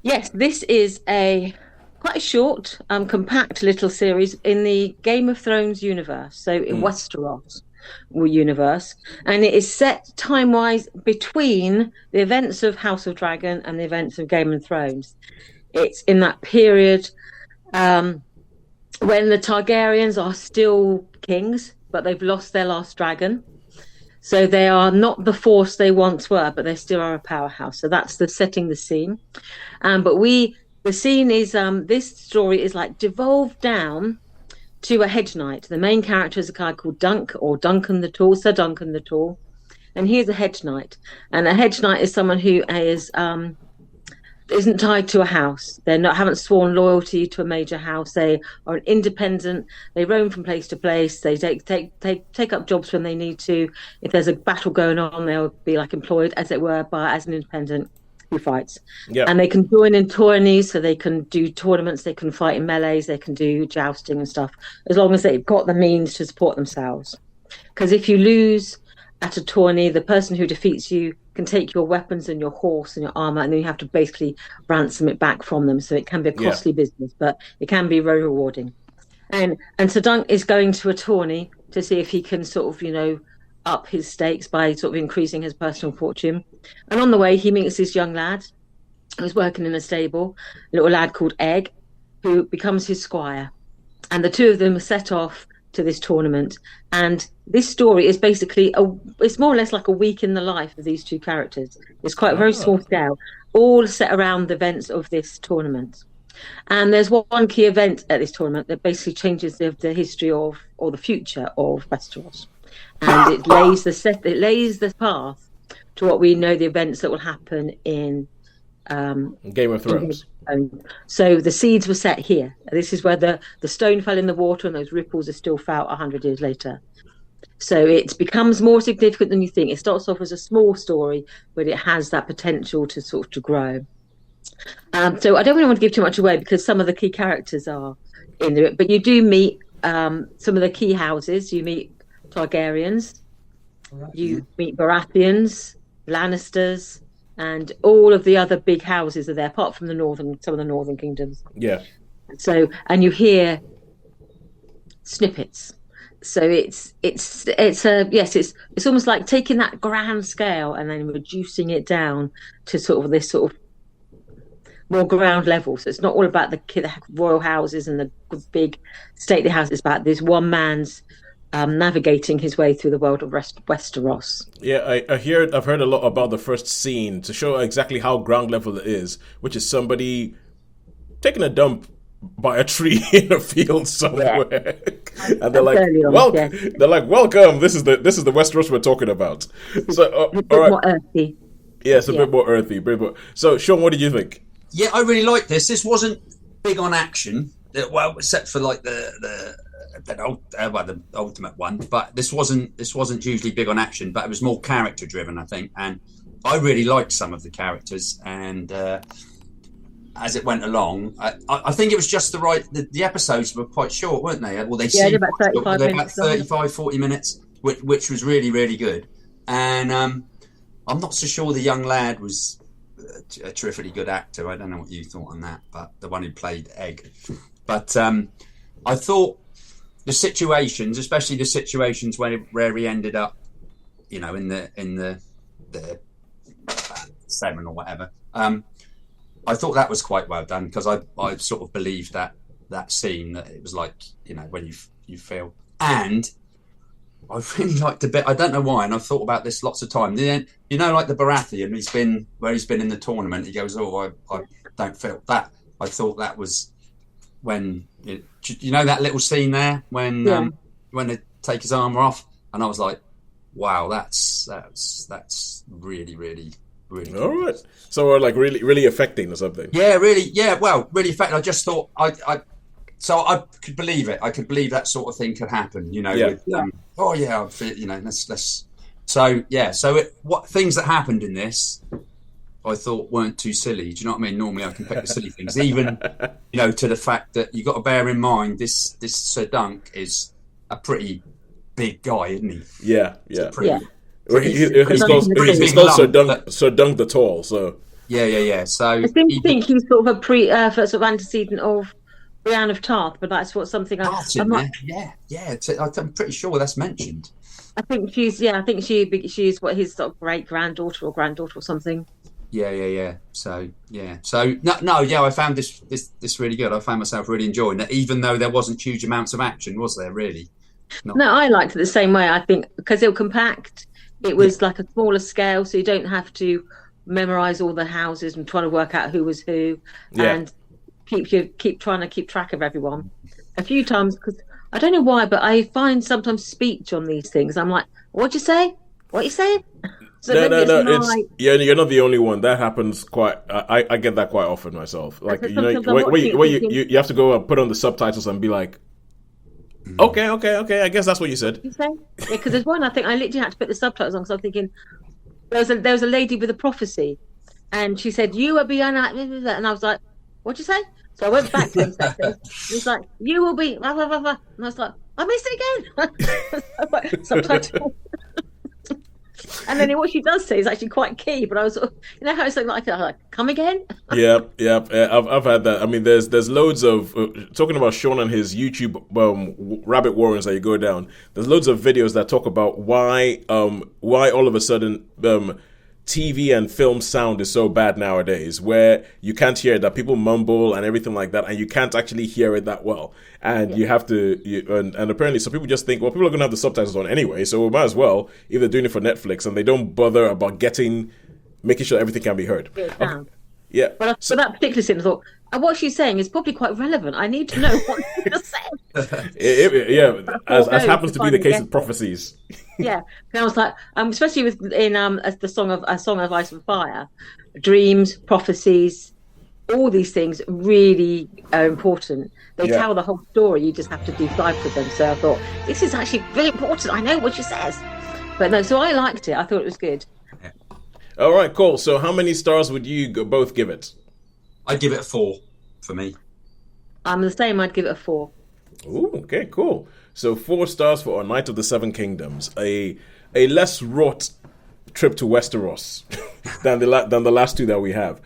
Yes, this is a quite a short, compact little series in the Game of Thrones universe. So in Mm. Westeros universe, and it is set time-wise between the events of House of Dragon and the events of Game of Thrones. It's in that period um, when the Targaryens are still kings, but they've lost their last dragon. So they are not the force they once were, but they still are a powerhouse. So that's the setting the scene. But the scene is this story is like devolved down to a hedge knight. The main character is a guy called Dunk or Duncan the Tall, Sir Duncan the Tall, and he is a hedge knight. And a hedge knight is someone who is isn't tied to a house. They're not haven't sworn loyalty to a major house. They are an independent. They roam from place to place. They take up jobs when they need to. If there's a battle going on, they'll be like employed, as it were, by as an independent who fights. Yeah. And they can join in tourneys, so they can do tournaments. They can fight in melees. They can do jousting and stuff, as long as they've got the means to support themselves. Because if you lose at a tourney, the person who defeats you can take your weapons and your horse and your armor, and then you have to basically ransom it back from them. So it can be a Yeah. costly business, but it can be very rewarding. And Sir Dunk is going to a tourney to see if he can sort of, up his stakes by sort of increasing his personal fortune. And on the way, he meets this young lad who's working in a stable, a little lad called Egg, who becomes his squire. And the two of them set off to this tournament. And this story is basically it's more or less like a week in the life of these two characters. It's quite a very small Ah. scale, all set around the events of this tournament. And there's one key event at this tournament that basically changes the history of or the future of Westeros, and it lays the path to what we know the events that will happen Game of in Thrones. so the seeds were set here. This is where the stone fell in the water, and those ripples are still felt 100 years later. So it becomes more significant than you think. It starts off as a small story, but it has that potential to sort of to grow. So I don't really want to give too much away because some of the key characters are in there, but you do meet some of the key houses. You meet Targaryens, you meet Baratheons, Lannisters, and all of the other big houses are there, apart from some of the northern kingdoms. Yeah. So, and you hear snippets. So it's a yes, it's almost like taking that grand scale and then reducing it down to sort of this sort of more ground level. So it's not all about the royal houses and the big stately houses. It's about this one man's navigating his way through the world of Westeros. Yeah, I've heard a lot about the first scene to show exactly how ground level it is, which is somebody taking a dump by a tree in a field Yeah, somewhere. And they're that's like, early on. "Well, Yeah, they're like, welcome. This is the Westeros we're talking about." So, a all bit right, more earthy. yeah, it's a Yeah, bit more earthy, bit more. So, Sean, what did you think? Yeah, I really liked this. This wasn't big on action, well, except for like the ultimate one. But this wasn't hugely big on action, but it was more character driven, I think. And I really liked some of the characters, and as it went along, I think it was just the right. The episodes were quite short, weren't they? Well, they yeah, seemed about quite short, but 35 they're about minutes long. 35, 40 minutes, which was really, really good. And I'm not so sure the young lad was a terrifically good actor. I don't know what you thought on that, but the one who played Egg. But I thought the situations, especially the situations where he ended up, in the seven or whatever. I thought that was quite well done because I sort of believed that scene that it was like when you feel. And I really liked a bit. I don't know why, and I've thought about this lots of times. Like the Baratheon, he's been in the tournament. He goes, "Oh, I don't feel that." I thought that was when that little scene there Yeah, when they take his armor off, and I was like, "Wow, that's really, really, really All cool." right. So, we're like really, really affecting or something. Yeah, really. Yeah, well, really effective. I just thought so I could believe it. I could believe that sort of thing could happen. Yeah. With oh yeah, let's. So yeah, what things that happened in this, I thought weren't too silly. Do you know what I mean? Normally I can pick the silly things, even to the fact that you got to bear in mind this Sir Dunk is a pretty big guy, isn't he? Yeah. He's a Yeah. yeah. Well, pretty, he's pretty, called pretty big Sir lump. Dunk, Sir Dunk the Tall. So Yeah. So I seem to even think he's sort of a sort of antecedent of Brienne of Tarth, but that's what something Art's I'm in not. there. Yeah. I'm pretty sure that's mentioned. I think I think she's what his sort of great granddaughter or granddaughter or something. Yeah. So no. Yeah, I found this really good. I found myself really enjoying it, even though there wasn't huge amounts of action, was there? Really? Not. No, I liked it the same way. I think because it was compact, it Yeah. was like a smaller scale, so you don't have to memorize all the houses and trying to work out who was who, Yeah. and keep trying to keep track of everyone. A few times because I don't know why, but I find sometimes speech on these things. I'm like, what'd you say? What you saying? So No, maybe no, it's no. It's my. yeah. You're not the only one. That happens quite. I get that quite often myself. Like So sometimes I'm where watching you, it thinking, you have to go and put on the subtitles and be like, Mm. okay. I guess that's what you said. you say? Yeah, because there's one I think I literally had to put the subtitles on because I'm thinking there was a lady with a prophecy, and she said, "You will be and I was like, "What'd you say?" So I went back 10 seconds. It was like, "You will be blah blah blah blah," and I was like, "I missed it again." Subtitle. And then what she does say is actually quite key, but I was, how it's like, "Come again?" Yeah. I've had that. I mean, there's loads of talking about Sean and his YouTube rabbit warrens that you go down. There's loads of videos that talk about why all of a sudden TV and film sound is so bad nowadays, where you can't hear it, that people mumble and everything like that, and you can't actually hear it that well, and Yeah. you have to. And apparently, so people just think, well, people are going to have the subtitles on anyway, so we might as well if they're doing it for Netflix, and they don't bother about making sure everything can be heard. It Okay. sound. Yeah. For So, that particular scene, I thought, what she's saying is probably quite relevant. I need to know what she just said. yeah, But I as forego happens to to be the finally case get with it. prophecies. Yeah, and I was like, especially with in as the song of a song of Ice and Fire, dreams, prophecies, all these things really are important. They Yeah. tell the whole story. You just have to decipher them. So I thought this is actually really important. I know what she says, but no. So I liked it. I thought it was good. All right, cool. So, how many stars would you both give it? I'd give it a 4 for me. I'm the same. I'd give it a 4. Ooh, okay, cool. So 4 stars for A Knight of the Seven Kingdoms, a less wrought trip to Westeros than the last two that we have.